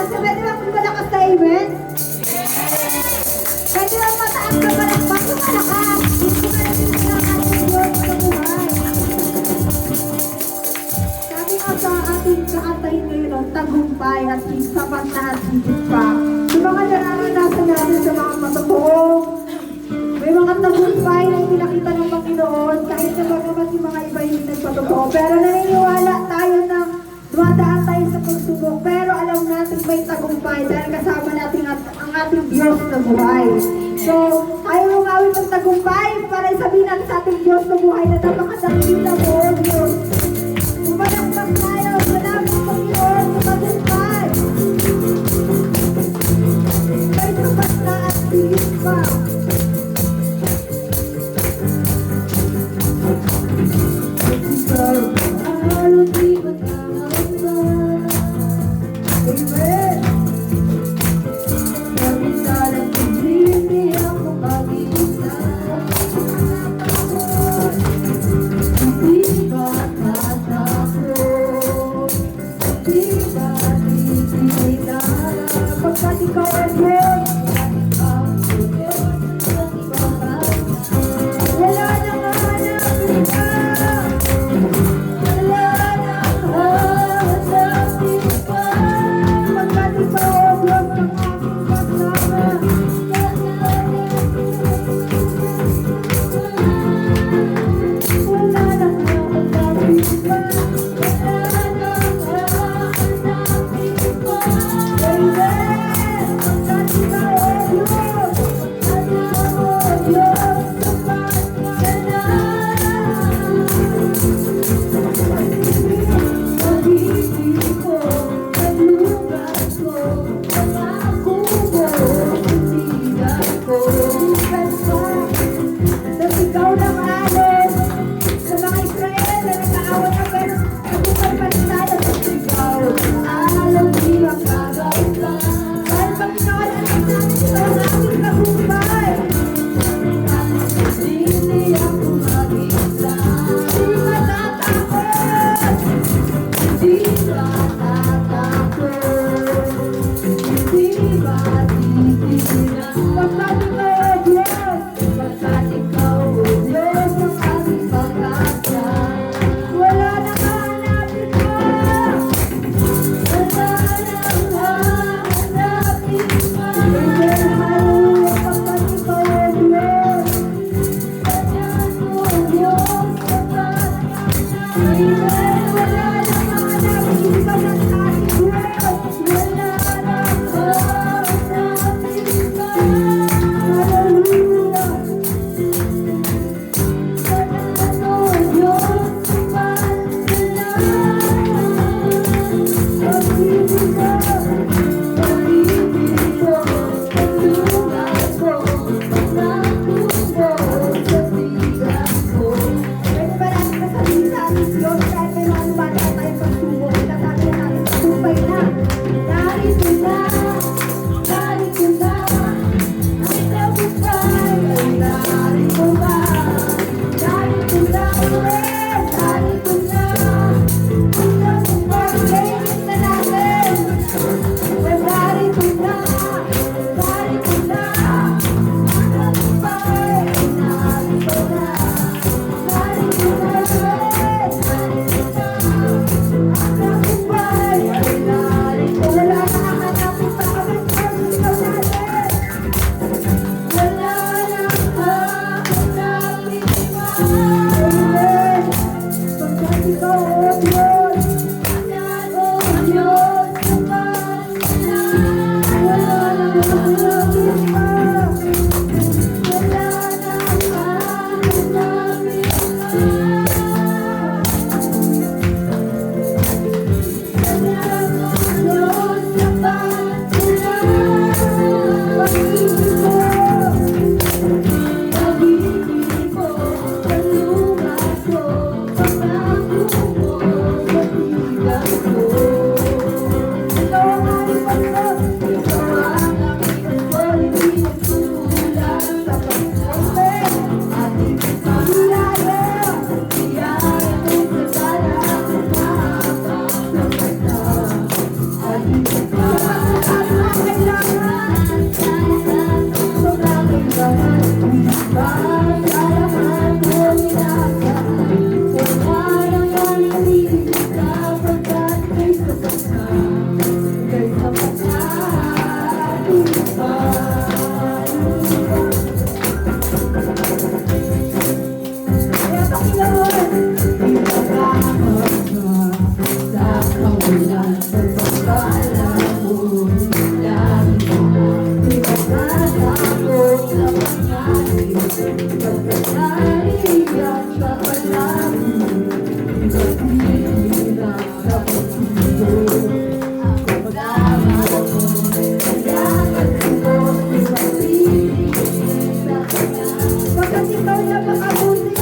So, pwede ba kung malakas na amen? Pwede ba mataas na palakpak na malakas? Hindi ba natin ang ating Diyos sa buhay? Sabi nga sa ating kaantayin ngayon, tagumpay at sapat na at higit pa. Yung mga nararanasan natin sa mga matotoo, may mga tagumpay na pinakita ng Panginoon kahit na bagamat yung mga iba hindi nagpatotoo. Pero naniniwala tayo na dumadaan tayo sa pagsubok. Pero alam natin may tagumpay dahil kasama natin ang ating Diyos na buhay. So, tayo umawit ng tagumpay para sabihin natin sa ating Diyos na buhay na napakadakila mo, Diyos. Umalakpak tayo, salamat Panginoon sa tagumpay. May sapat na at higit pa. Pagkat ikaw na makabuti,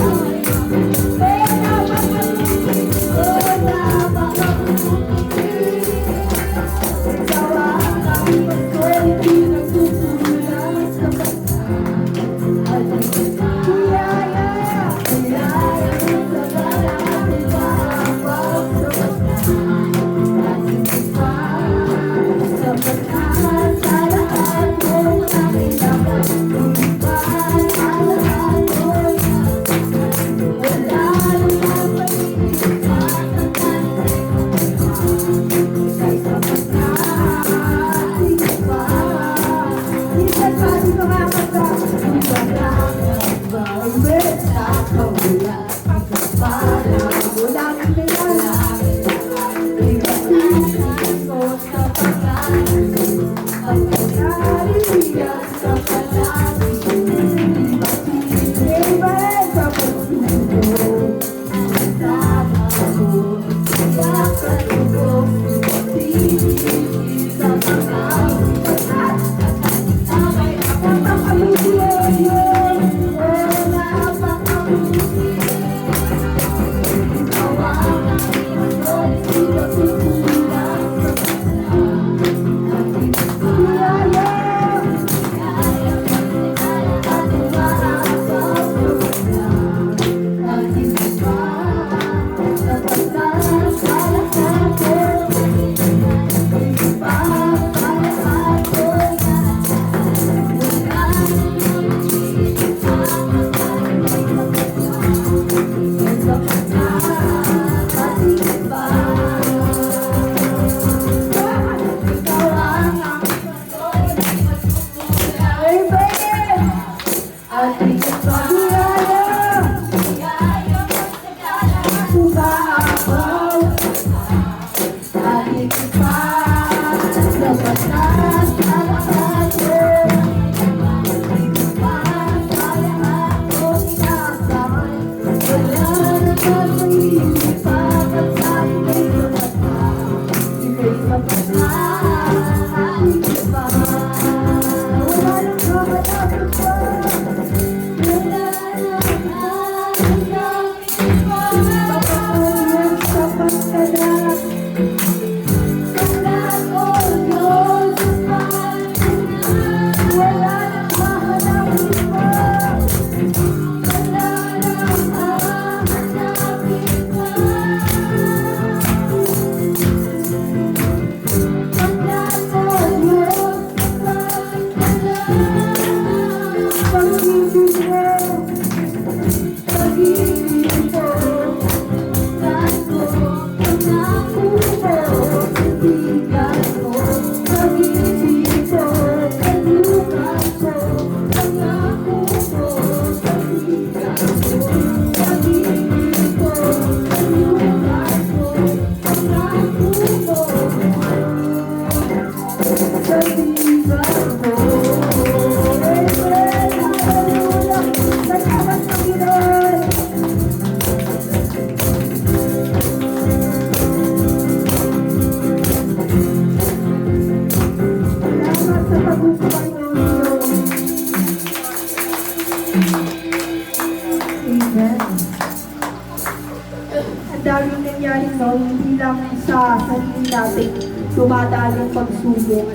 Ang daming nangyari no, hindi lang sa sarili natin dumadalang pagsubok.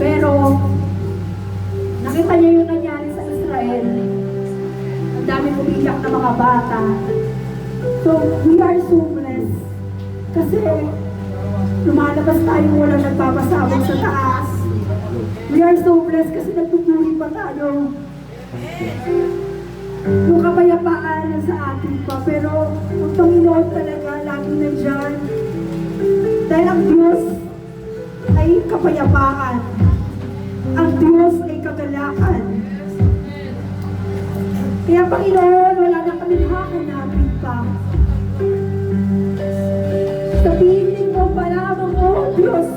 Pero, nakita niyo yung nangyari sa Israel. Ang daming umiyak na mga bata. So, we are so blessed. Kasi, lumalabas tayo walang nagpapasabog sa taas. We are so blessed kasi nagpupuri pa tayo. Yung kapayapaan sa atin pa. Pero, ang Panginoon talaga, lagi nandyan. Dahil ang Diyos ay kapayapaan. Ang Diyos ay kagalakan. Kaya Panginoon, wala na kami hahanapin pa. Sabihin mo lamang, O Diyos.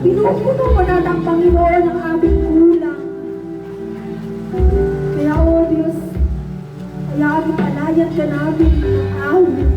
Pinupuno mo na ng Panginoon ang aming kulang. Kaya, O Diyos, kaya aming palayan ka namin ng awit.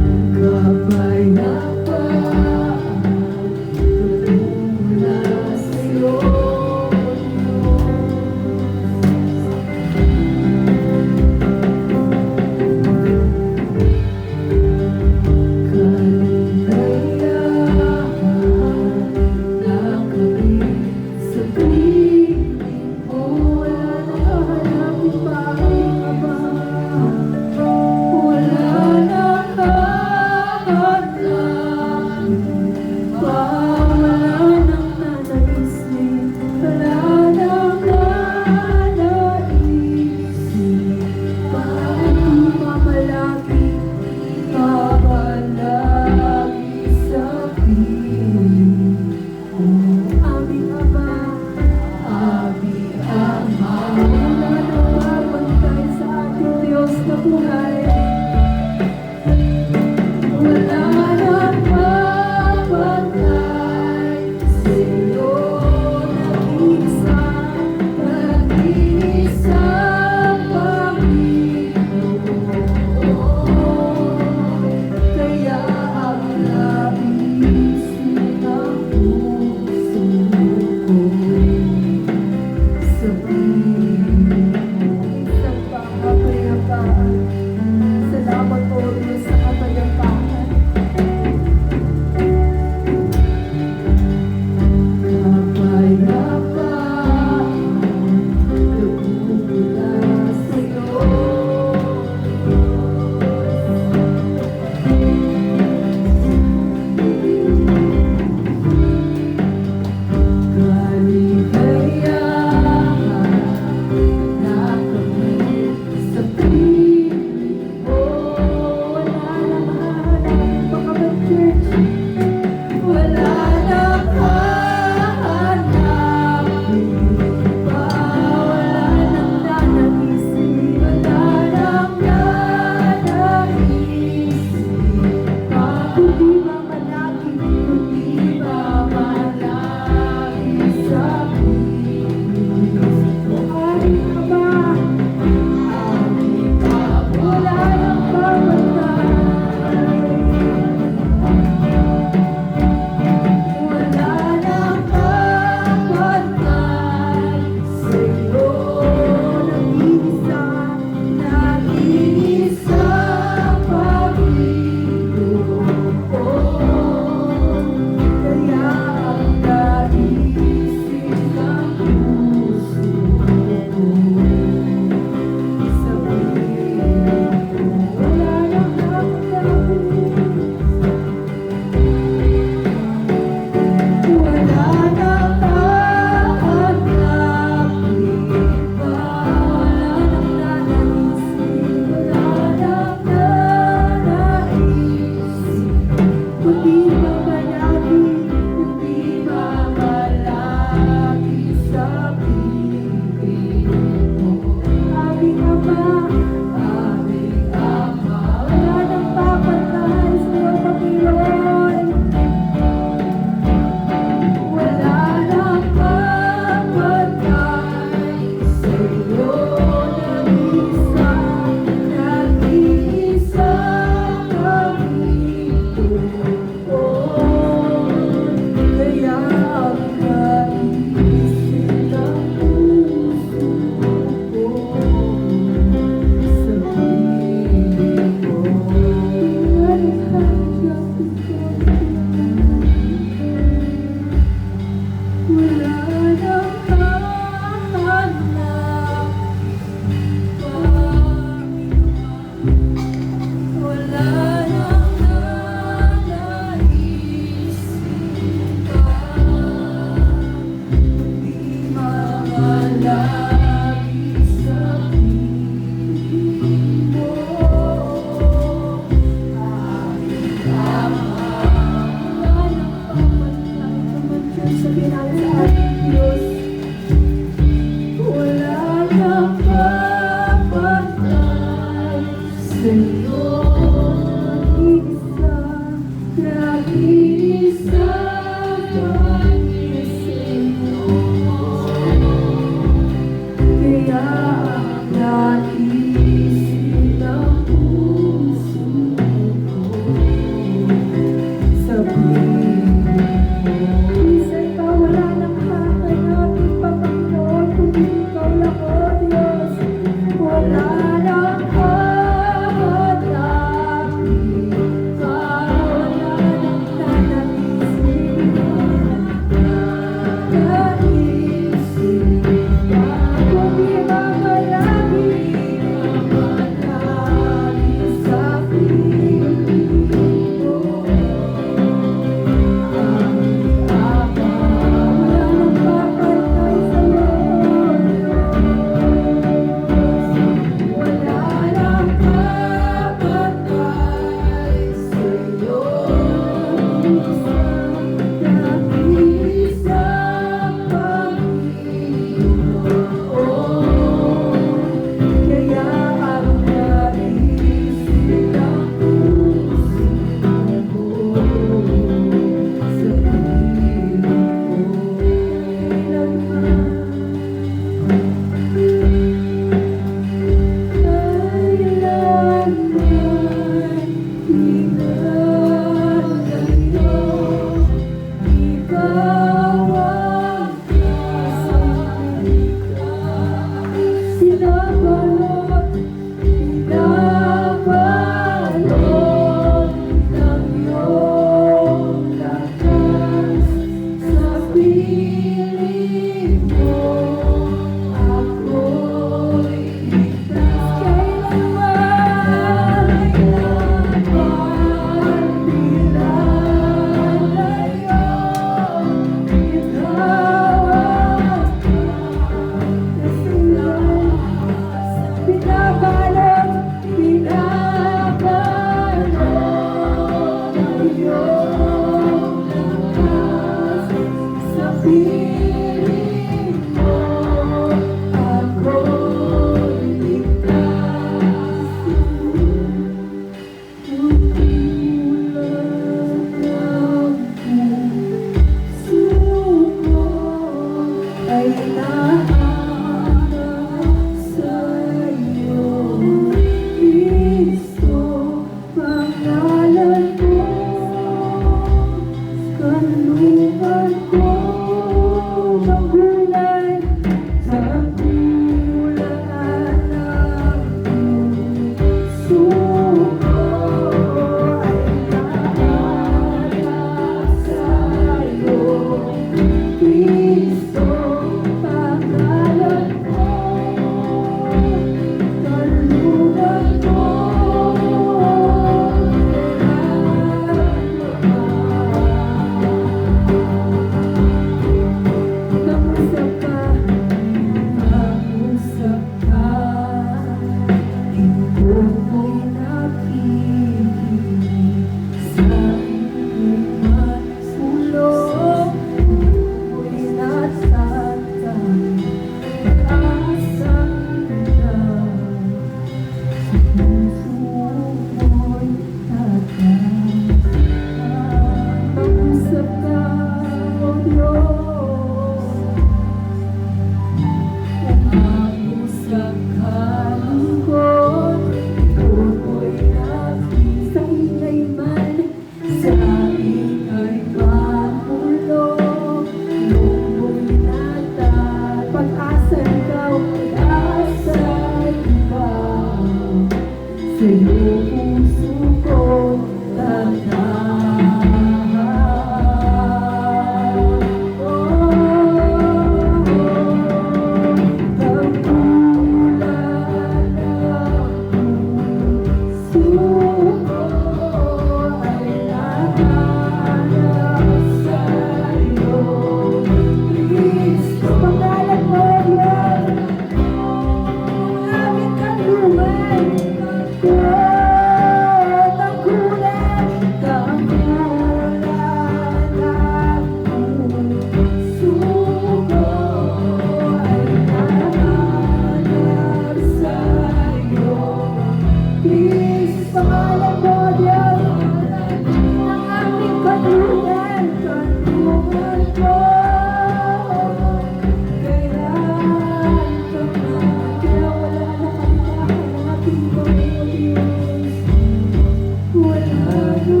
Wala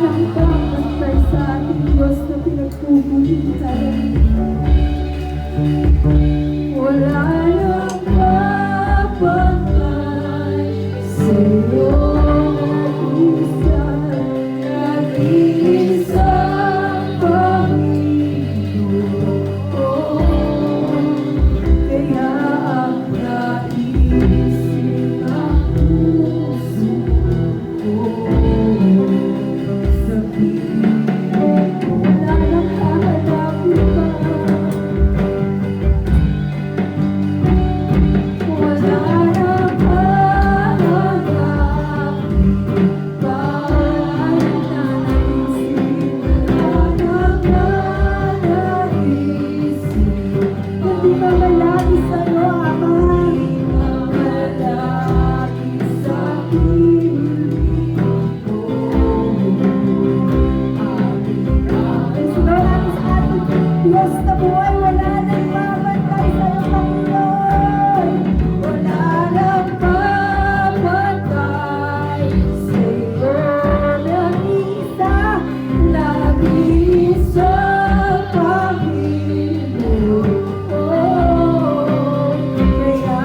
nang pagpantay sa ating Diyos na pinagpupulitan. Wala nang pagpantay sa iyo, isang nag-iisang Panginoon. Kaya ang naisip ng puso ko, wala nang hahanapin pa. Wala nang hahanapin pa. Hindi ba malapit sa'yo, Ama? Malapit sa piling ko. Diyos na buhay, wala nang mabantay sa'yo, Panginoon. Wala nang mabantay sa'yo, nag-iisa, nag-iisa, Panginoon. Kaya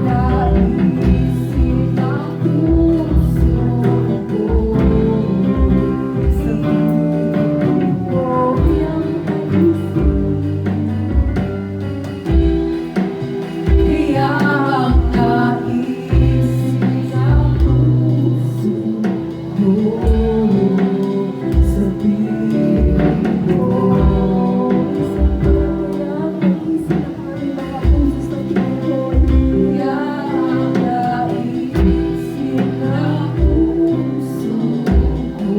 naisip ang puso ko sa piling ko, iyang kaya ang naisip ang puso ko sa piling ko. Kaya ang naisip ang aming mga puso sa Panginoon. Kaya ang naisip ang puso ko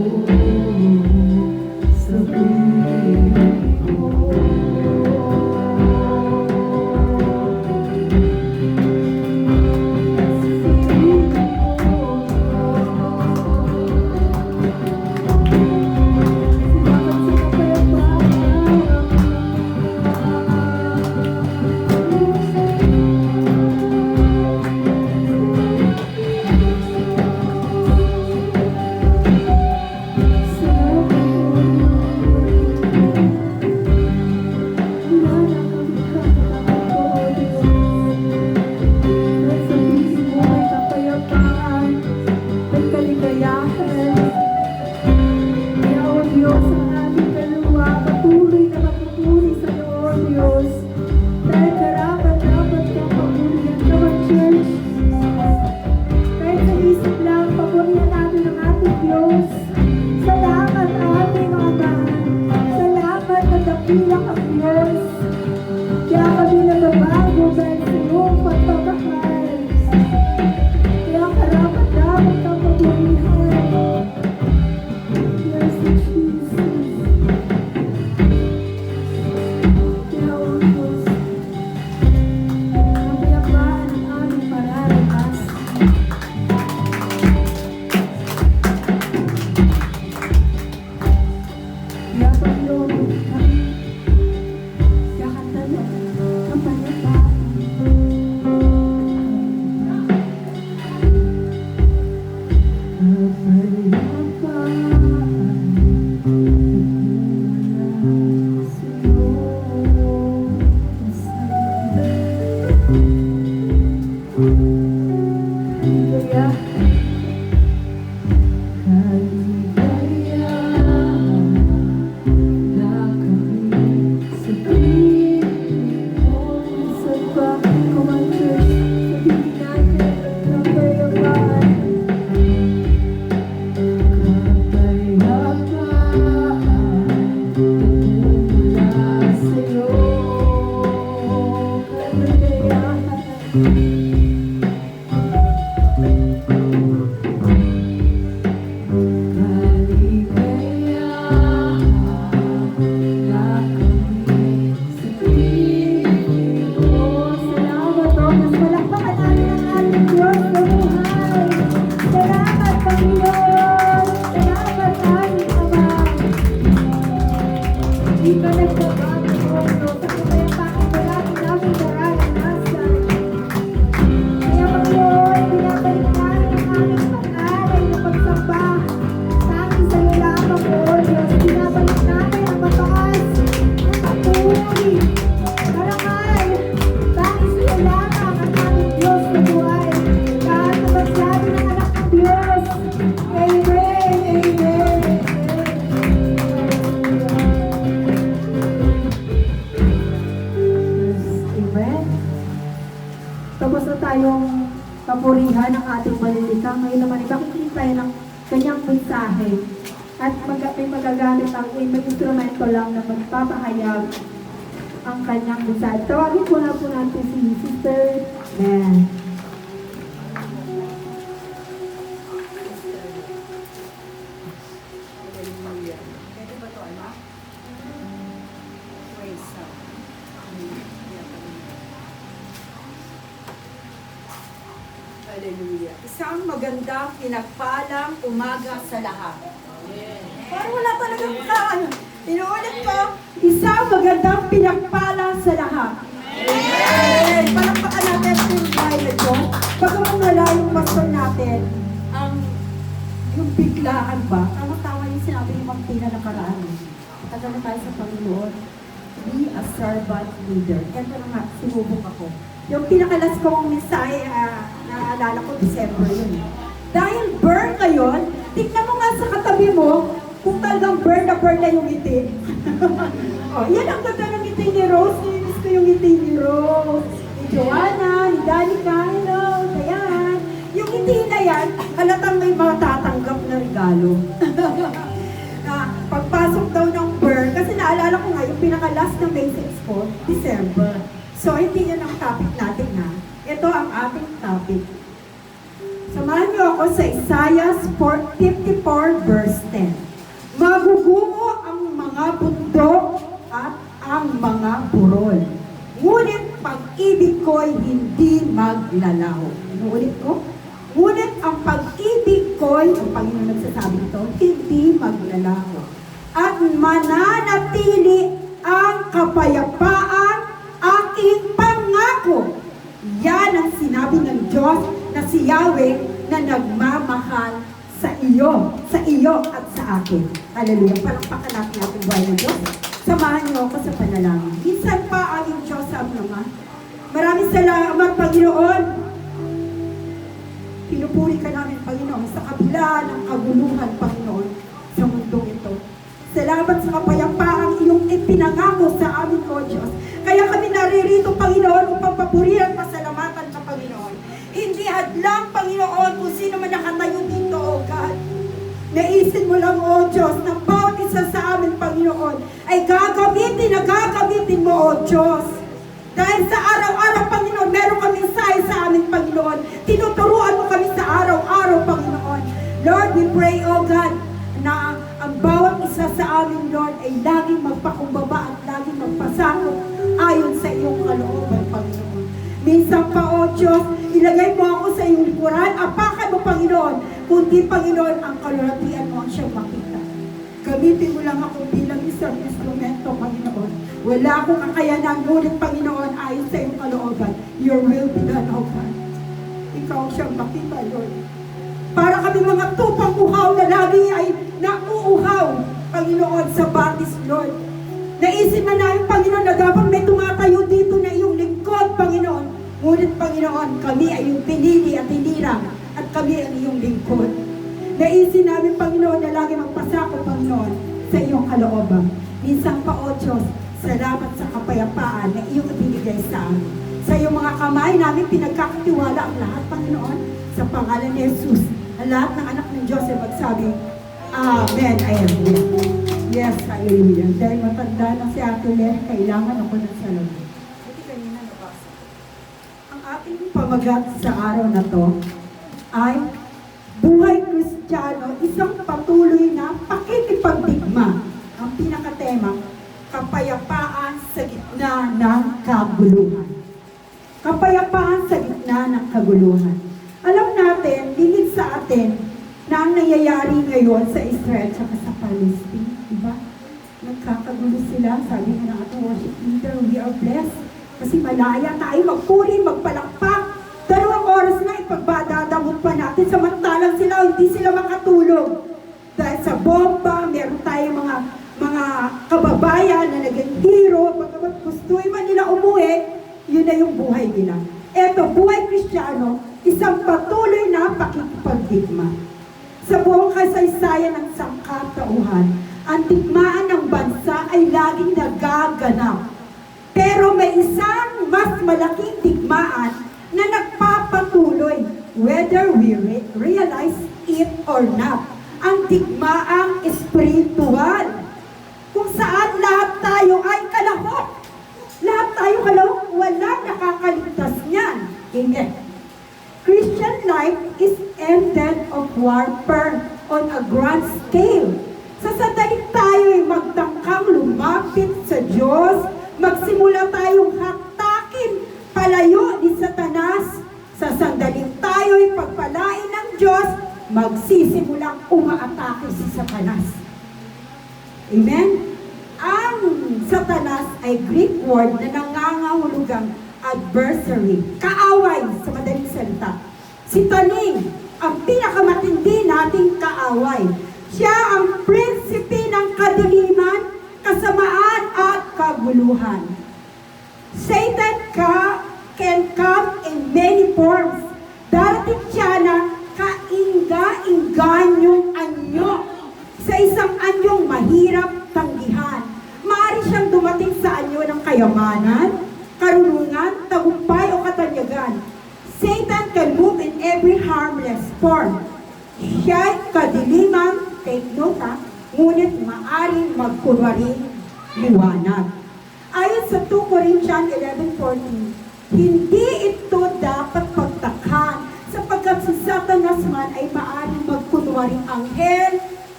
sa piling ko. Salamat aming Ama. Salamat na dakila kang Diyos. Kaya kami nababago dahil sa iyong pagmamahal. Kaya karapat-dapat ang pagmamahal. Yes, Jesus. Kaya ang Diyos, ang pinapaan ang aming mararanasan. Kaya Panginoon, kami kakanta ng kapayapaan. Sa Tapos na tayong papurihan ng ating malilikha. Ngayon naman ipakikita tayo ng kanyang mensahe. At may magagamit ang may instrumento lang na magpapahayag ang kanyang mensahe. Tawagin po natin si Sister Mel. Hallelujah. Isang magandang pinagpalang umaga sa lahat. Parang wala talagang ano. Inuulit ko, isang magandang pinagpalang sa lahat. Amen. Palakpakan natin yung tayo na Diyos. Pagkaman wala yung pastor natin, yung biglaan ba? Tama-tama yung sinabi ni Ma'am Tina nakaraan. Tagal na tayo sa Panginoon. Be a servant leader. Ito na nga, sinubok ako. Yung pinakalas kong mensahe, naalala ko, December yun. Dahil burn ngayon, tignan mo nga sa katabi mo, kung talagang burn na yung ngiti. Oh, yan ang ganda ng ngiti ni Rose. Nilinis ko yung ngiti ni Rose, ni Joanna, ni Danica, hello, ayan. Yung ngiti na yan, halatang may matatanggap na regalo. Pagpasok daw ng burn, kasi naalala ko nga, yung pinaka-last na message ko, December. So, hindi yan ang topic natin ha. Ito ang ating topic. Samahan niyo ako sa Isaiah 54 verse 10. Magugumo ang mga bundok at ang mga burol. Ngunit pag-ibig ko'y hindi maglalaho. Inuulit ko. Ngunit ang pag-ibig ko'y, ang Panginoon nagsasabi ito, hindi maglalaho. At mananatili ang kapayapaan aking pangako. Yan ang sinabi ng Diyos na si Yahweh na nagmamahal sa iyo at sa akin. Hallelujah. Palakpakan natin ating buhay ng Diyos. Samahan niyo ako sa panalangin. Minsan pa aming Diyos sa Ama. Maraming salamat, Panginoon. Pinupuri ka namin, Panginoon, sa kabila ng kaguluhan, Panginoon, sa mundong ito. Salamat sa kapayapaang iyong ipinangako sa amin, O Diyos. Kaya kami naririto, Panginoon, upang papurihan at pasalamatan ka, Panginoon. Hindi hadlang, Panginoon, kung sino man nakatayo dito, O God. Naisin mo lang, O Diyos, na bawat isa sa amin, Panginoon, ay gagamitin mo, O Diyos. Dahil sa araw-araw, Panginoon, meron kami mensahe sa amin, Panginoon. Tinuturuan mo kami sa araw-araw, Panginoon. Lord, we pray, O God, na ang bawat isa sa amin, Lord, ay laging magpakumbaba at laging magpasakop ayon sa iyong kalooban, Panginoon. Minsan pa, O Diyos, ilagay mo ako sa iyong likuran, apakan mo, Panginoon, kundi, Panginoon, ang kalulatian mo ang siyang makita. Gamitin mo lang ako bilang isang instrumento, Panginoon. Wala akong kakayanan, ngunit, Panginoon, ayon sa iyong kalooban, your will be done, O God. Ikaw ang siyang makita, Lord. Para kami mga tupang uhaw na lagi ay nauuhaw, Panginoon, sa batis, Lord. Naisip na namin, Panginoon, na dapat may tumatayo dito na iyong lingkod, Panginoon. Ngunit, Panginoon, kami ay iyong pinili at hinirang at kami ang iyong lingkod. Naisip namin, Panginoon, na lagi magpasako, Panginoon, sa iyong kalooban. Minsan pa, O Diyos, salamat sa kapayapaan na iyong ibinigay sa amin. Sa iyong mga kamay namin pinagkakatiwala ang lahat, Panginoon, sa pangalan ni Jesus. Ang lahat ng anak ng Diyos ay magsabi, Amen. Amen. Yes, hallelujah. Dahil matanda na si Ate Len, kailangan ako ng salamin. Hindi kanina nabasa. Ang ating pamagat sa araw na to ay buhay Kristiyano, isang patuloy na pakikipagdigma. Ang pinakatema, kapayapaan sa gitna ng kaguluhan. Kapayapaan sa gitna ng kaguluhan. Alam natin, lingid sa atin, na ang nangyayari ngayon sa Israel at sa Palestine, diba? Nagkakagulo sila, sabi nga ng ating worship leader, we are blessed. Kasi malaya tayo magpuri, magpalakpak. 2 oras na ipagbadadamot pa natin, samantalang hindi sila makatulog. Dahil sa bomba, meron tayong mga kababayan na naging hero, pagkabat gustoy man nila umuwi, yun na yung buhay nila. Eto, buhay Kristiyano, isang patuloy na pakikipagdigma. Sa buong kasaysayan ng sangkatauhan, ang digmaan ng bansa ay laging nagaganap. Pero may isang mas malaking digmaan na nagpapatuloy, whether we realize it or not. Ang digmaang espiritual, kung saan lahat tayo ay kalahok. Lahat tayo kalahok, walang nakakaligtas niyan. Amen. Christian life is ended of warfare on a grand scale. Sa sandaling tayo ay magtangkang lumapit sa Diyos, magsimula tayong hatakin palayo ni Satanas. Sa sandaling tayo ay pagpalain ng Diyos, magsisimulang umaatake si Satanas. Amen? Ang Satanas ay Greek word na nangangahulugang adversary, kaaway sa madaling salita. Si Taning, ang pinakamatindi nating kaaway. Siya ang prinsipe ng kadiliman, kasamaan at kaguluhan. Satan can come in many forms. Darating siya na kaingga-inganyong anyo. Sa isang anyong mahirap tanggihan. Maaari siyang dumating sa anyo ng kayamanan, karunungan, tagumpay o katanyagan. Satan can move in every harmless form. Siya'y kadiliman, take note ngunit maaaring magkunwari liwanag. Ayon sa 2 Corinthians 11:14, hindi ito dapat pagtakhan sapagkat si Satanas man ay maaaring magkunwaring anghel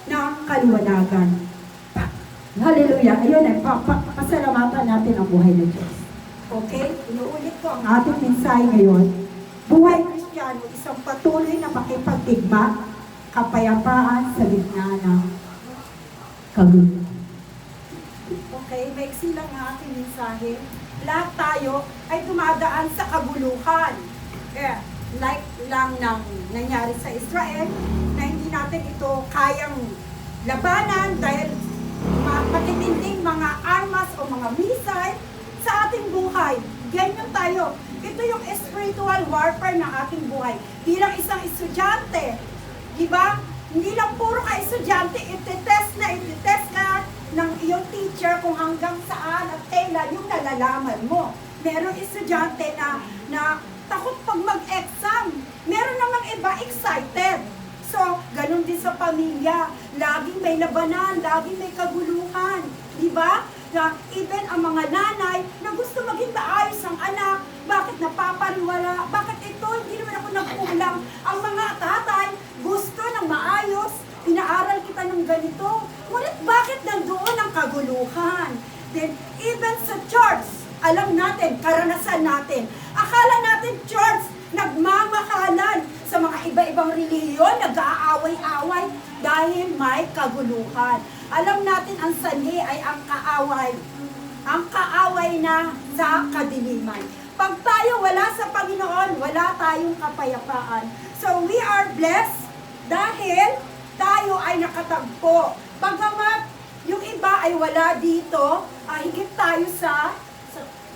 ng kaliwanagan. Hallelujah! Ayun ay pasalamatan natin ang buhay ng Diyos. Okay? Inuulit ko ang ating mensahe ngayon. Buhay Kristiyano, isang patuloy na makipagdigma, kapayapaan sa gitna ng kaguluhan. Okay, maiksi lang ang ating mensahe. Lahat tayo ay dumadaan sa kaguluhan. Like lang ng nangyari sa Israel, na hindi natin ito kayang labanan dahil matitinding mga armas o mga missile sa ating buhay. Ganyan tayo. Ito yung spiritual warfare ng ating buhay. Bilang isang estudyante, di ba? Hindi lang puro ka estudyante, ititest na ng iyong teacher kung hanggang saan at kailan yung nalalaman mo. Meron estudyante na takot pag mag-exam. Meron namang iba excited. So, ganun din sa pamilya. Laging may labanan, laging may kaguluhan. Di ba? Na even ang mga nanay na gusto maging maayos ang anak, bakit napapaliwala? Bakit ito? Hindi naman ako nagkulang. Ang mga tatay gusto ng maayos, pinaaral kita ng ganito. Ngunit bakit nandoon ang kaguluhan? Then, even sa church, alam natin, karanasan natin. Akala natin church, nagmamahalan sa mga iba-ibang relihiyon, nag-aaway-away dahil may kaguluhan. Alam natin ang sanhi ay ang kaaway. Ang kaaway na sa kadiliman. Pag tayo wala sa Panginoon, wala tayong kapayapaan. So we are blessed dahil tayo ay nakatagpo. Bagamat yung iba ay wala dito, higit tayo sa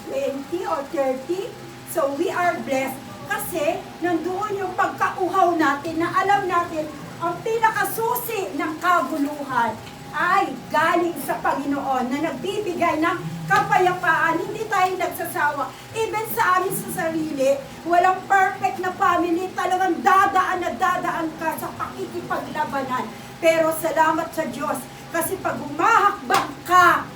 20 or 30. So we are blessed kasi nandoon yung pagkauhaw natin na alam natin ang pinakasusi ng kaguluhan ay galing sa Panginoon na nagbibigay ng kapayapaan. Hindi tayo nagsasawa. Even sa amin sa sarili, walang perfect na family. Talagang dadaan ka sa pakikipaglabanan. Pero salamat sa Diyos kasi pag humahakbang ka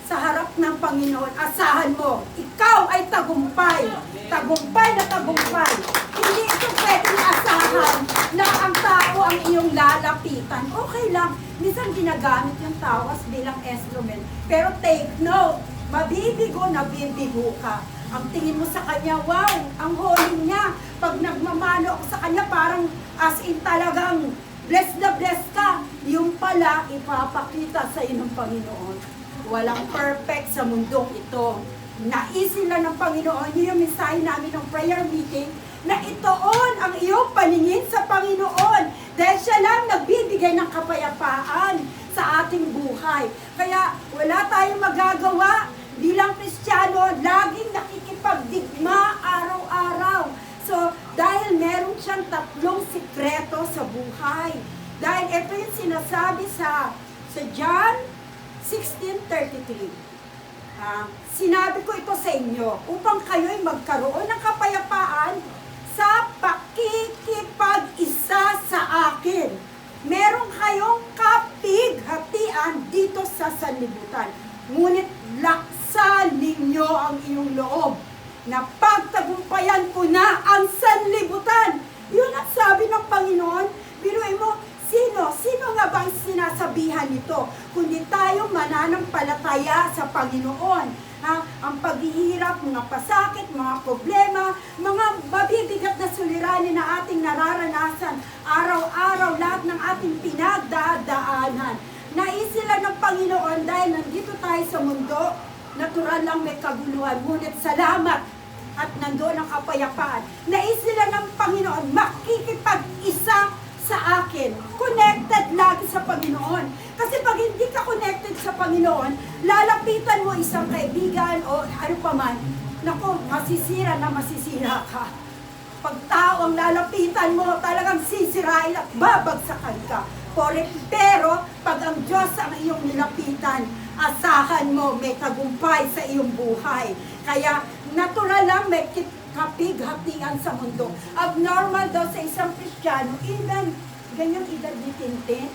sa harap ng Panginoon, asahan mo, ikaw ay tagumpay. Tagumpay na tagumpay. Hindi ito pwedeng asahan na ang tao ang iyong lalapitan. Okay lang. Minsan ginagamit yung tawas bilang instrument. Pero take note, mabibigo na bibigo ka. Ang tingin mo sa kanya, wow, ang holy niya. Pag nagmamano ako sa kanya, parang as in talagang blessed na blessed ka. Yung pala, ipapakita sa iyo ng Panginoon. Walang perfect sa mundong ito. Naisin lang ng Panginoon, yun yung mensahe namin ng prayer meeting, na itoon ang iyong paningin sa Panginoon. Dahil siya lang nagbibigay ng kapayapaan sa ating buhay. Kaya wala tayong magagawa bilang Kristiyano, laging nakikipagdigma araw-araw. So, dahil meron siyang 3 sikreto sa buhay. Dahil ito yung sinasabi sa John 16:33. Sinabi ko ito sa inyo upang kayo'y magkaroon ng kapayapaan sa pakikipag-isa sa akin. Meron kayong kapighatian dito sa sanlibutan. Ngunit laksan ninyo ang iyong loob na pagtagumpayan ko na ang sanlibutan. Yun ang sabi ng Panginoon. Biruin mo, Sino nga ba ang sinasabihan nito? Kundi tayo mananampalataya sa Panginoon. Ang paghihirap, mga pasakit, mga problema, mga mabibigat na suliranin na ating nararanasan, araw-araw, lahat ng ating pinagdadaanan. Naisilan ng Panginoon dahil nandito tayo sa mundo, natural lang may kaguluhan, ngunit salamat at nandoon ang kapayapaan. Naisilan ng Panginoon, makikipag-isa sa akin, connected lagi sa Panginoon. Kasi pag hindi ka connected sa Panginoon, lalapitan mo isang kaibigan o ano pa man, naku, masisira ka. Pag tao ang lalapitan mo, talagang sisirain at babagsakan ka. Pero pag ang Diyos ang iyong nilapitan, asahan mo may tagumpay sa iyong buhay. Kaya natural lang may kapighatian sa mundo. Abnormal daw sa isang Kristiyano, even ganyang edad ni Tintin,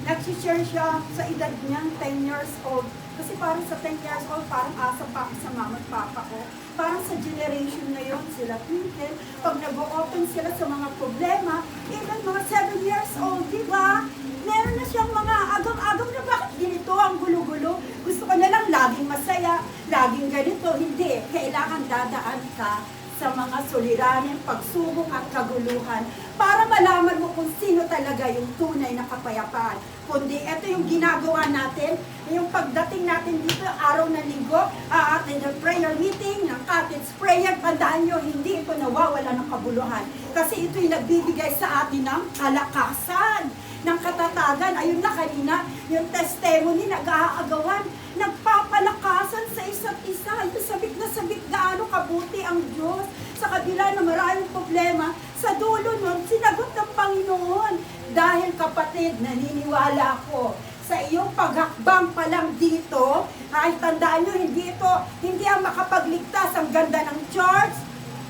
nagsishare siya sa edad niyang 10 years old. Kasi parang sa 10 years old, parang asa pa ako sa mama at papa ko. Parang sa generation na yon sila Tintin, pag nag-open sila sa mga problema, even mga 7 years old, di ba? Meron na siyang mga agam-agam na bakit ganito ang gulo-gulo. Gusto ko na lang laging masaya, laging ganito. Hindi, kailangan dadaan ka sa mga suliranin, pagsubok at kaguluhan para malaman mo kung sino talaga yung tunay na kapayapaan. Kundi ito yung ginagawa natin, yung pagdating natin dito, araw ng linggo, atin yung prayer meeting, ng cottage prayer, tandaan nyo, hindi ito nawawala ng kabuluhan. Kasi ito'y nagbibigay sa atin ng kalakasan, ng katatagan. Ayun na kanina, yung testimony, nag-aagawan, nagpapalakasan sa isa't isa. Ito sabik na sabik gaano kabuti ang Diyos. Sa kabila na maraming problema, sa dulo nun, sinagot ng Panginoon. Dahil kapatid, naniniwala ako, sa iyong paghakbang pa lang dito, ay tandaan nyo, hindi ang makapagligtas. Ang ganda ng church,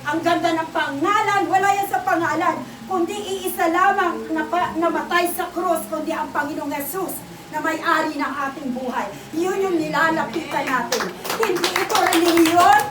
ang ganda ng pangalan, wala yan sa pangalan, kundi iisa lamang namatay sa krus, kundi ang Panginoong Yesus na may-ari ng ating buhay. Yun yung nilalapitan natin. Hindi ito reliyon,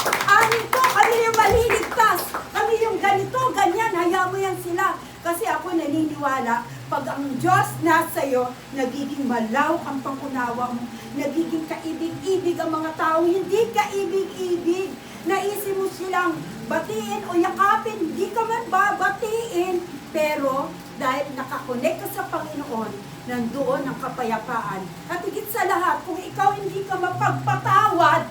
kami yung maliligtas, kami yung ganito, ganyan, hayaan mo yan sila. Kasi ako naniniwala, pag ang Diyos nasa iyo, nagiging malaw ang pangunawa mo, nagiging kaibig-ibig ang mga tao, hindi kaibig-ibig. Naisip mo silang batiin o yakapin, hindi ka man babatiin. Pero dahil nakakonect ka sa Panginoon, nandoon ang kapayapaan. At higit sa lahat, kung ikaw hindi ka mapagpatawad,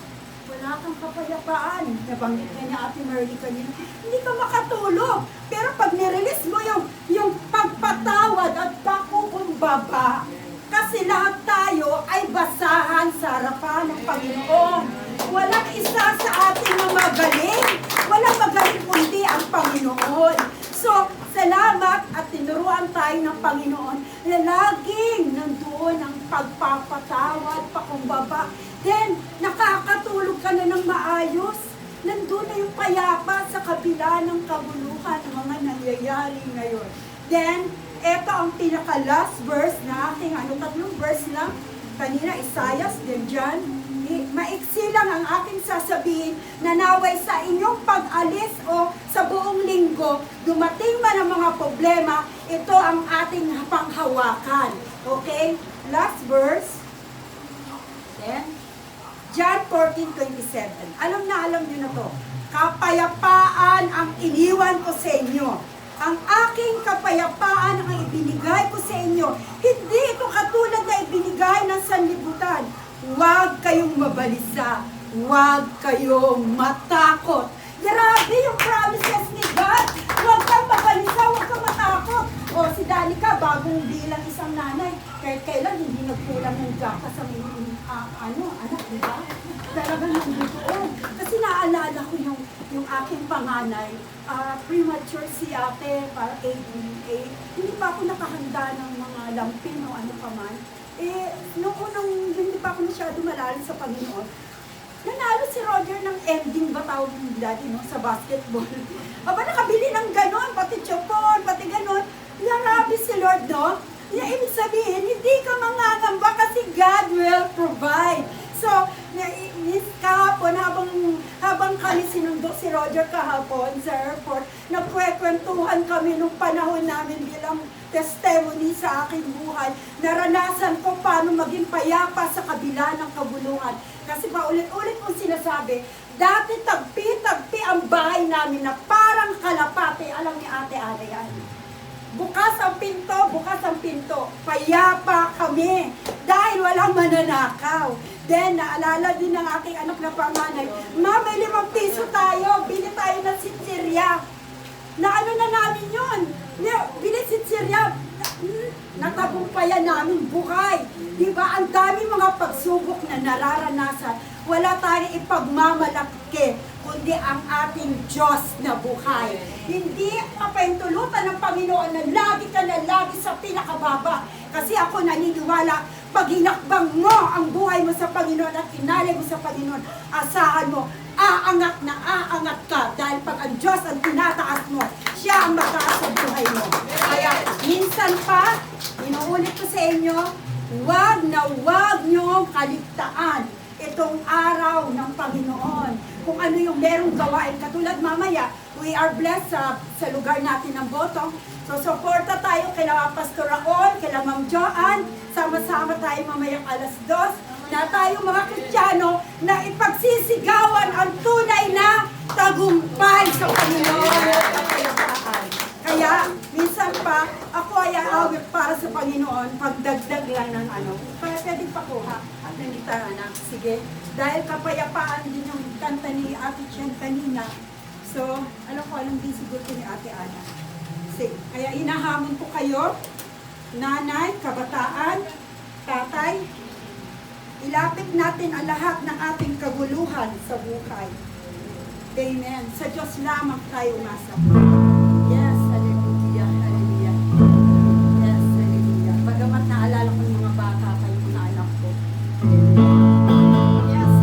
wala kang kapayapaan. Nabanggit na niya Ate Merly kanina, hindi ka makatulog. Pero pag nirelease mo yung pagpatawad at pakukumbaba, kasi lahat tayo ay basahan sa harapan ng Panginoon. Walang isa sa atin na magaling. Walang magaling kundi ang Panginoon. So, salamat at tinuruan tayo ng Panginoon na laging nandoon ang pagpapatawad, pakumbaba. Then, nakakatulog ka na ng maayos. Nandun na yung payapa sa kabila ng kabuluhan ng mga nangyayari ngayon. Then, eto ang pinaka-last verse na ating, tatlong verse lang. Kanina, Isaiah, then John. Maiksi lang ang aking sasabihin na naway sa inyong pag-alis o sa buong linggo, dumating man ang mga problema, ito ang ating panghawakan. Okay? Last verse. Then, John 14:27. Alam nyo na to. Kapayapaan ang iniwan ko sa inyo. Ang aking kapayapaan ang ibinigay ko sa inyo. Hindi ito katulad na ibinigay ng sanlibutan. Huwag kayong mabalisa. Huwag kayong matakot. Grabe yung promises ni God. Huwag kang mabalisa, huwag kang matakot. O si Danica, bagong bilang isang nanay, kahit kailan hindi nagkulang ng jaka sa anak, di ba? Talagang nandito. Kasi naalala ko yung aking panganay, premature si ate, para 8, hindi pa ako nakahanda ng mga lampin o ano pa man. Nung unang hindi pa ako masyado malalim sa Panginoon, nanalo si Roger ng ending ba tawag nila sa basketball. Aba, nakabili ng ganon, pati chopon, pati ganon. Narabi si Lord, no? Ibig sabihin, hindi ka mangangamba kasi God will provide. So, kahapon, habang kami sinundo si Roger kahapon sa airport, nagkwekwentuhan kami nung panahon namin bilang testimony sa aking buhay. Naranasan ko paano maging payapa sa kabila ng kabuluhan. Kasi paulit-ulit kong sinasabi, dati tagpi-tagpi ang bahay namin na parang kalapate. Alam ni Ate Ana yan. Bukas ang pinto, payapa kami dahil walang mananakaw. Then, naalala din ng aking anak na panganay, Ma, may 5 piso tayo, bili tayo ng sitsirya. Na ano na namin yun? Bili sitsirya, natagumpayan namin buhay. Diba? Ang dami mga pagsubok na nararanasan. Wala tayong ipagmamalaki, kundi ang ating Diyos na buhay. Hindi mapahintulutan ng Panginoon na lagi ka na lagi sa pinakababa. Kasi ako naniniwala, pag hinakbang mo ang buhay mo sa Panginoon at inalay mo sa Panginoon, asahan mo, aangat na aangat ka. Dahil pag ang Diyos ang tinataas mo, siya ang mataas sa buhay mo. Kaya minsan pa, inuulit ko sa inyo, wag na wag niyong kaligtaan itong araw ng Panginoon. Kung ano yung merong gawain. Katulad mamaya, we are blessed sa lugar natin ng Botong. So, suporta tayo kila Pastor Raon, kila Ma'am Joanne. Sama-sama tayo mamayang 2:00 na tayo mga Kristiyano na ipagsisigawan ang tunay na tagumpay sa Panginoon at kapayapaan. Kaya, minsan pa, ako ay aawit para sa Panginoon, pagdagdag lang ng pwede pa kuha at nanitara na. Sige, dahil kapayapaan din yung kanta ni Ate Chen kanina. So, alam ko, anong bisigot ni Ate Ana. Sige, kaya inahamon ko kayo, nanay, kabataan, tatay, ilapit natin ang lahat ng ating kaguluhan sa buhay. Amen. Sa Diyos lamang tayo umasa. Yes, hallelujah, hallelujah. Yes, hallelujah. Bagamat naalala ko yung mga bata pa yung mga anak ko. Yes.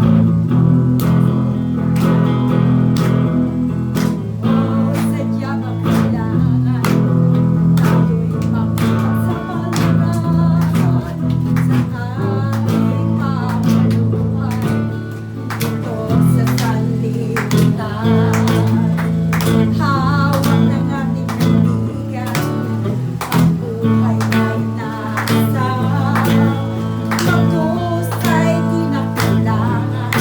Oh, sadya ba kailangan tayo'y magpagsapalaran sa ating pamaluhan dito sa sanlibutan. Hawak ng ating kaibigan, ang buhay ay nasa pagkusay di na kailangan,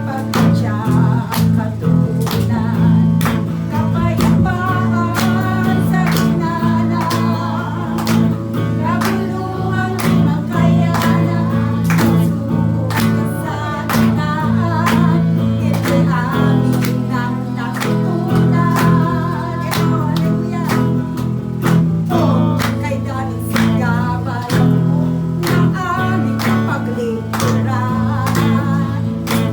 pagkatya ang katunan, kapayapaan sa ginalang, kabuluhan di makayanan, pagsukat kasaganaan, ito'y amin ang natutunan. Hallelujah! Oh, kay daming sigabal ng aming paglikuran.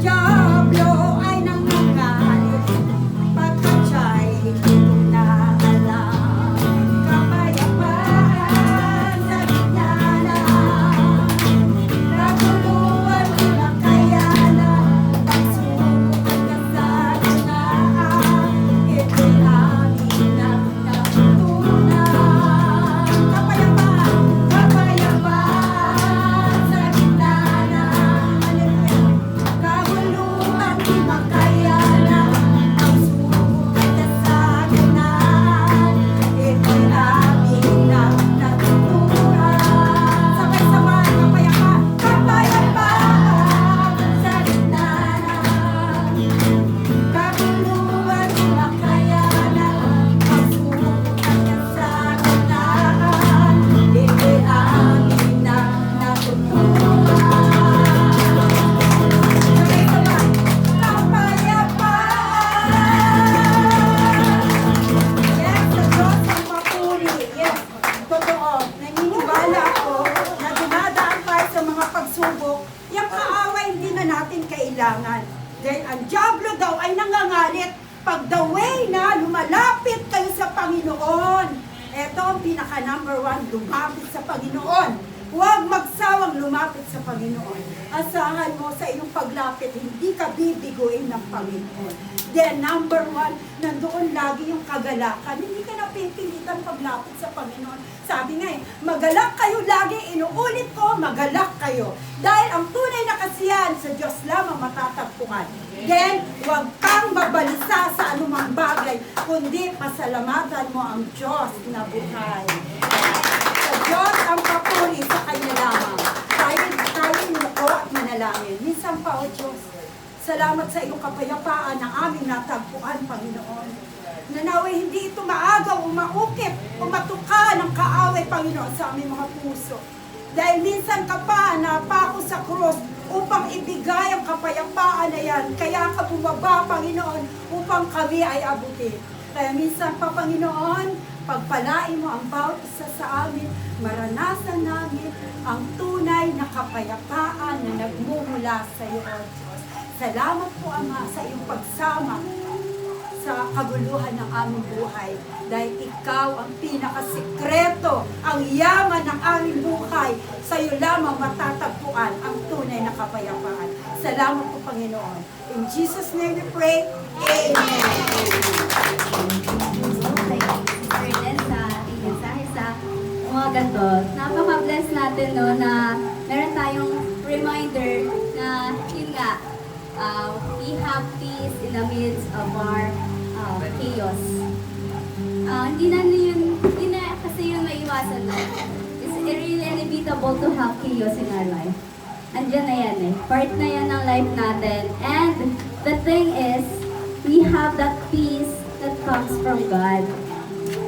Diablo ay nangangalit, pagkatsa'y di ko na alam. Kapayapaan sa gitnanan, kabuluhan di makayanan, pagsukat kasaganaan, ito'y amin ang natutunan. Kapayapaan sa gitnanan, kabuluhan di makayanan, pagsukat kasaganaan, ito'y amin ang natutunan. Sabay-sabay, kapayapaan sa gitnanan, kabuluhan di makayanan, pagsukat kasaganaan, ito'y amin ang natutunan. Sabay-sabay, kapayapaan. Yes, sa Diyos ang papuri. Yes, totoo. Naniniwala ako na dumadaan tayo sa mga pagsubok, yung kaaway hindi na natin kailangan. Dahil ang Diablo daw ay nangangalit pag the way na lumalapit kayo sa Panginoon. Ito ang pinaka number 1, lumapit sa Panginoon. Huwag magsawang lumapit sa Panginoon. Asahan mo sa iyong paglapit, hindi ka bibiguin ng Panginoon. Then, number 1, nandoon lagi yung kagalakan. Hindi ka napipilitan paglapit sa Panginoon. Sabi nga magalak kayo lagi, inuulit ko, magalak kayo. Dahil ang tunay na kasiyahan sa Diyos lamang matatagpuan. Then, huwag kang mabalisa sa anumang bagay, kundi pasalamatan mo ang Diyos na buhay. Sa Diyos ang papuri sa Kanya lamang. Tayo inuko at manalangin. Minsan pa, O Diyos, salamat sa iyong kapayapaan na aming natagpuan, Panginoon. Nanaway hindi ito maagaw o maukit o matuka ng kaaway, Panginoon, sa aming mga puso. Dahil minsan ka pa napako sa krus upang ibigay ang kapayapaan na yan. Kaya ka bumaba, Panginoon, upang kami ay abutin. Kaya minsan pa, Panginoon, pagpalain mo ang bawat isa sa amin, maranasan namin ang tunay na kapayapaan na nagmumula sa iyo, O Diyos. Salamat po, Ama, sa iyong pagsama sa kaguluhan ng aming buhay. Dahil ikaw ang pinakasikreto, ang yaman ng aming buhay. Sa iyo lamang matatagpuan ang tunay na kapayapaan. Salamat po, Panginoon. In Jesus' name we pray. Amen. Sister Eden, sa ating mensahe sa mga ganito. Napaka-bless natin, no, na meron tayong reminder na yun nga, we have peace in the midst of our chaos. Hindi na kasi yun maiwasan na. It's really inevitable to have chaos in our life. Andiyan na yan eh. Part na yan ng life natin. And the thing is, we have that peace that comes from God.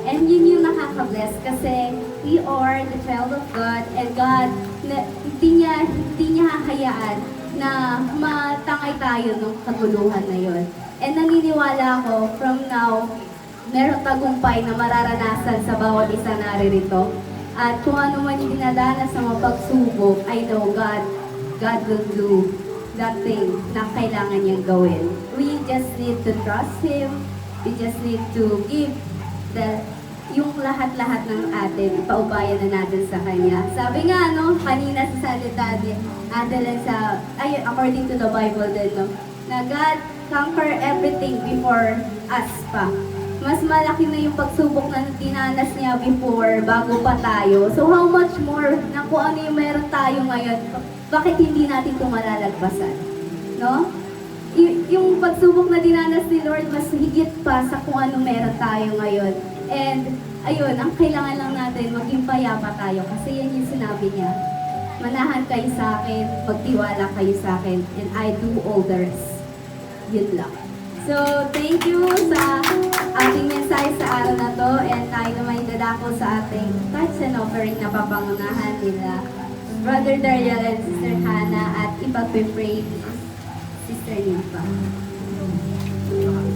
And yun yung nakaka-bless kasi we are the child of God and God, hindi niya hahayaan na matangay tayo ng kaguluhan na yun. And naniniwala ako, from now, meron tagumpay na mararanasan sa bawat isa naririto. At kung ano man yung dinadanas sa mga pagsubok, I know God will do that thing na kailangan niyang gawin. We just need to trust Him. We just need to give yung lahat-lahat ng atin, paubayan na natin sa Kanya. Sabi nga, no, kanina sa salita ni Adeline according to the Bible din, no, na God conquer everything before us pa. Mas malaki na yung pagsubok na dinanas niya before, bago pa tayo. So how much more na kung ano yung meron tayo ngayon, bakit hindi natin ito malalagpasan? No? Yung pagsubok na dinanas ni Lord, mas higit pa sa kung ano meron tayo ngayon. And ayun, ang kailangan lang natin, maging payapa tayo. Kasi yan yung sinabi niya. Manahan kayo sa akin, magtiwala kayo sa akin, and I do all the rest. Yun lang. So, thank you sa ating mensahe sa araw na to, and tayo naman dadako sa ating tithes and offering na papangunahan nila Brother Daryl and Sister Hannah, at ipag-pray ni Sister Nympha. Lord.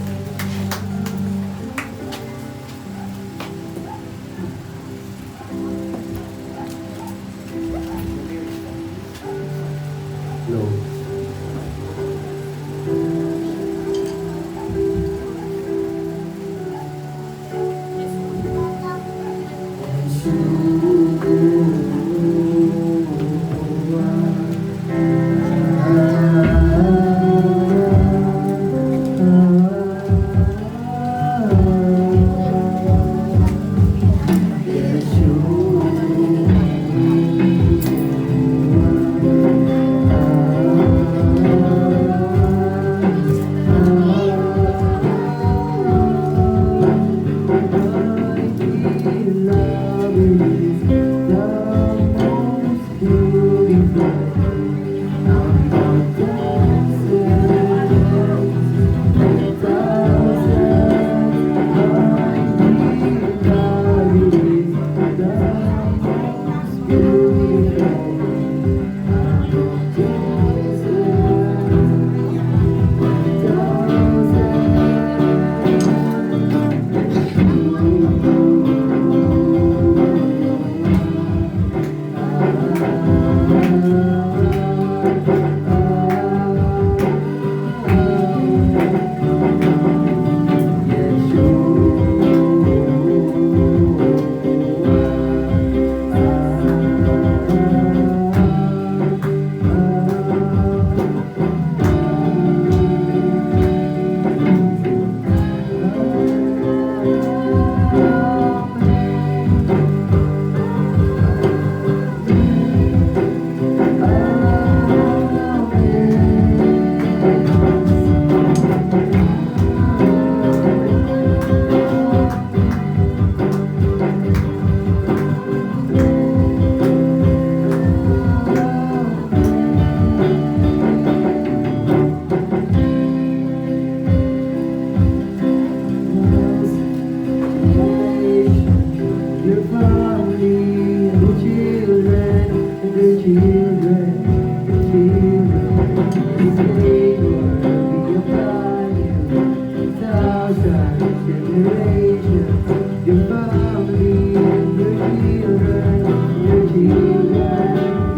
generation, your family, your children, your children,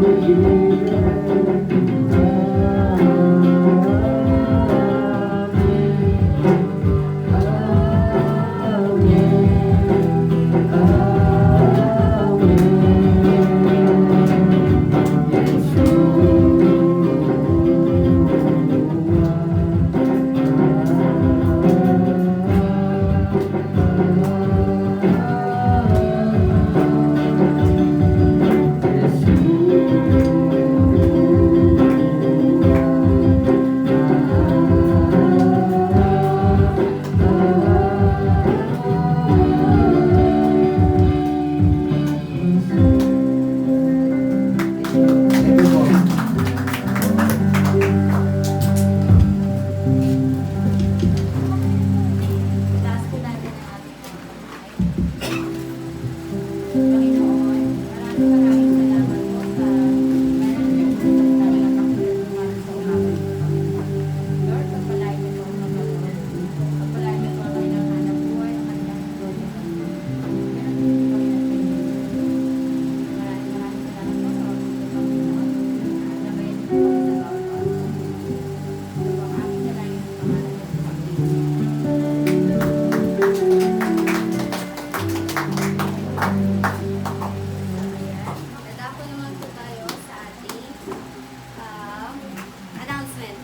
your Taas po natin ang ating pagkain. Panginoon, maraming salamat po sa meron niyo po sa talagang sa umaga. Lord, pagpalain niyo po ang mga Lord. Pagpalain niyo po ang kanilang hanap buhay, ang kanilang glory. Meron niyo po kami na maraming salamat po sa oras niyo, Panginoon. Nabayan niyo po kami sa bawat oras. Ito po ang aming dalangin sa pangalan niyo po. Amen. Dadako naman po tayo sa ating announcement.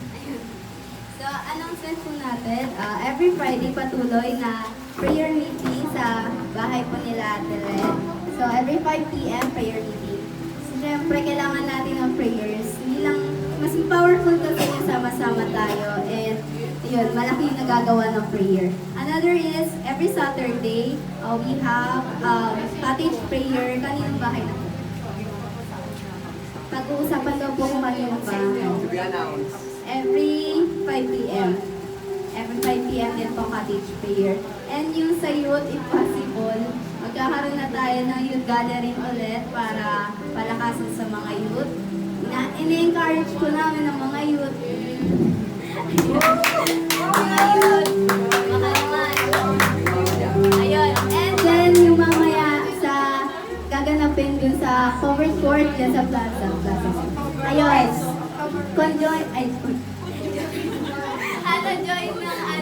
So, announcement po natin, every Friday patuloy na prayer meeting sa bahay po nila Ate Red. So, every 5 p.m. prayer meeting. So, syempre, kailangan natin ng prayers. Hindi lang, mas powerful kasi yung sama-sama tayo. And, yun, malaki yung nagagawa ng prayer. Another is, every Saturday, we have cottage prayer. Kaninong bahay na po? Pag-uusapan daw po kung kaninong bahay. Every 5 p.m. Every 5 p.m. din po cottage prayer. And yung sa youth, if possible, magkakaroon na tayo ng youth gathering ulit para palakasan sa mga youth. Ini-encourage ko namin ng mga youth. Mga youth, baka naman. Ayun. And then, yung mamaya sa gaganapin dun sa covered court dyan sa plaza. Ayun. Conjoin, join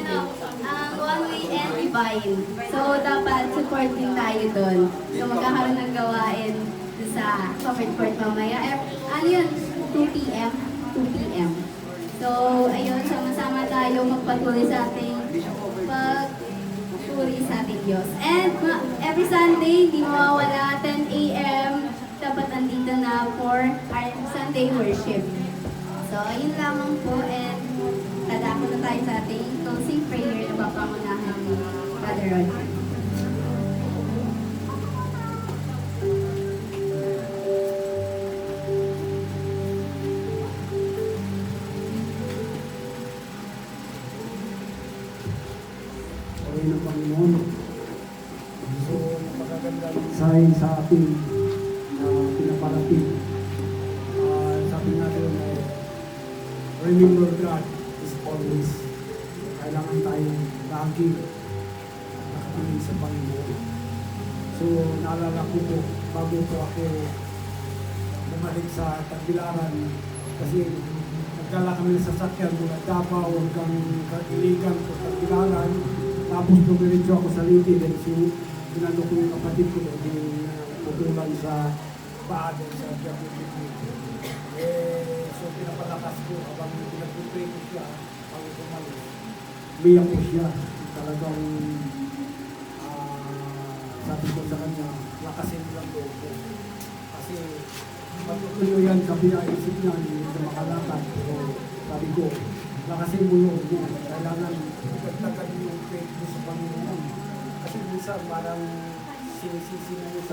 ng ang One Way and Divine. So, dapat support din tayo doon. So, magkakaroon ng gawain dun sa covered court mamaya. Ano yun? 2 p.m. 2 p.m. So, ayun, sama-sama tayo magpatuloy sa ating pagpuri sa ating Diyos. And every Sunday, di mawawala, 10 a.m. dapat andito na for our Sunday worship. So, ayun lamang po, and tadako na tayo sa ating closing prayer na papangunahan ni Brother Roger. Panginoon ng Panginoon. So, napakagandang mensahe sa ating na pinaparating. Sabi natin ay remember God is always. Kailangan tayong lagi nakatingin sa Panginoon. So, naalala ko po, bago po ako bumalik sa Tagbilaran, kasi nagdala kami ng sasakyan mula Davao hanggang Iligan sa Tagbilaran. Tapos dumiretso ako sa Liti, then sinano ko yung kapatid ko doon, yung putulan sa paa doon sa diabetic. So pinapalakas ko habang pinag-pray ko siya, pang tumalis. Umiyak ko siya. Talagang sabi ko sa kanya, lakasin lang ko. Kasi patuloy yan, kapiyaisip niya, hindi siya makalakad. So sabi ko, lakasin mo yun. Kailangan pagtagan yung faith mo sa Panginoon. Kasi minsan parang sinisisi na